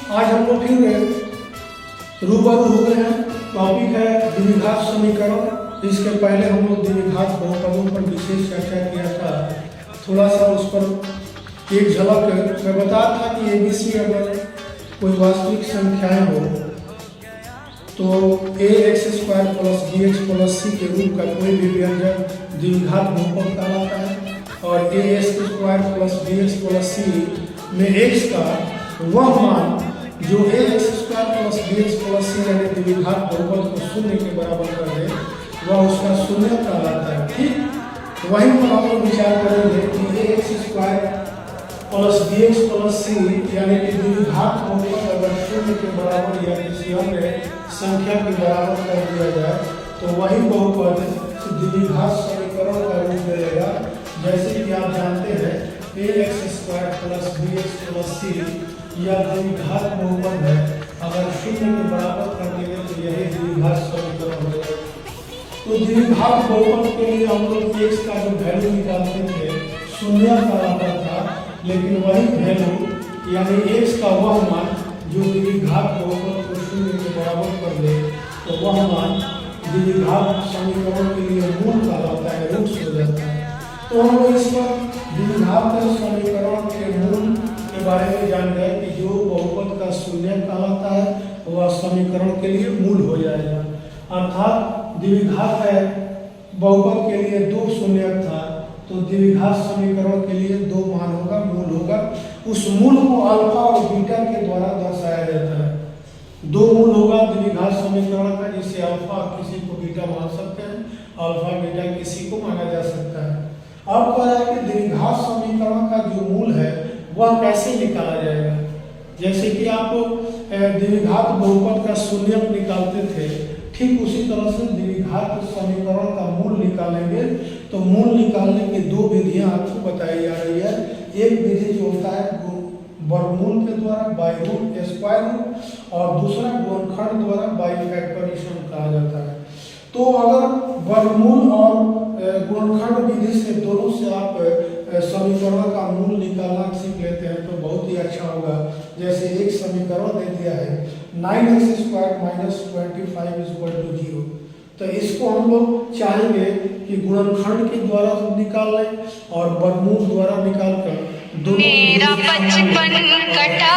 आज हम लोग फिर रूबरू हो गए हैं। टॉपिक है द्विघात समीकरण। इसके पहले हम लोग द्विघात बहुपदों पर विशेष चर्चा किया था। थोड़ा सा उस पर एक झलक मैं बता था कि ABC अगर कोई वास्तविक संख्याएं हो तो ax² + bx + c के रूप का कोई भी व्यंजक द्विघात बहुपद कहलाता है। और ax² + bx + c में x का वह मान जो ax² + bx + c यानी द्विघात बहुपद को शून्य के बराबर कर दे वह उसका शून्य कहलाता है। ठीक, वहीं पर हम लोग विचार करेंगे कि ax² + bx + c यानी कि द्विघात बहुपद अगर शून्य के बराबर या किसी अन्य संख्या के बराबर कर दिया जाए तो वही बहुपद द्विघात समीकरण का रूप लेगा। जैसे कि आप जानते हैं ax² + bx + c यह द्विघात बहुपद है। अगर शून्य के बराबर कर देंगे तो यही द्विघात समीकरण हो जाएगा। तो द्विघात बहुपद के लिए हम लोग x का जो वैल्यू निकालते थे शून्य कहलाता था, लेकिन वही वैल्यू यानी x का वह मान जो द्विघात बहुपद को शून्य के बराबर कर दे तो वह मान द्विघात समीकरण के लिए मूल कहलाता है, रूट्स हो जाता है। तो हम लोग इस पर द्विघात समीकरण के मूल के बारे में जान गए कि जो बहुपद का शून्य कहलाता है वह समीकरण के लिए मूल हो जाएगा। अर्थात द्विघात है बहुपद के लिए दो शून्य था तो द्विघात समीकरण के लिए दो मान होगा, मूल होगा। उस मूल को अल्फा और बीटा के द्वारा दर्शाया जाता है। दो मूल होगा द्विघात समीकरण का, जिसे अल्फा किसी को बीटा मान सकते हैं, अल्फा बीटा किसी को माना जा सकता है। अब कह रहा है कि द्विघात समीकरण का जो मूल है वह कैसे निकाला जाएगा। जैसे कि आप द्विघात बहुपद का शून्यक निकालते थे, ठीक उसी तरह से द्विघात समीकरण का मूल निकालेंगे। तो मूल निकालने की दो विधियां आपको बताई जा रही है। एक विधि जो होता है वर्गमूल के द्वारा बाय रूट स्क्वायर रूट, और दूसरा गुणनखंड द्वारा बाय फैक्टराइजेशन कहा जाता है। तो अगर वर्गमूल और गुणनखंड विधि से दोनों से आप समीकरण का मूल निकालना सीख लेते हैं तो बहुत ही अच्छा होगा। जैसे एक समीकरण दे दिया है 9x² - 25 = 0, तो इसको हम लोग चाहेंगे कि गुणनखंड के द्वारा निकाल लें और वर्गमूल द्वारा निकाल कर दोनों मेरा बचपन कटा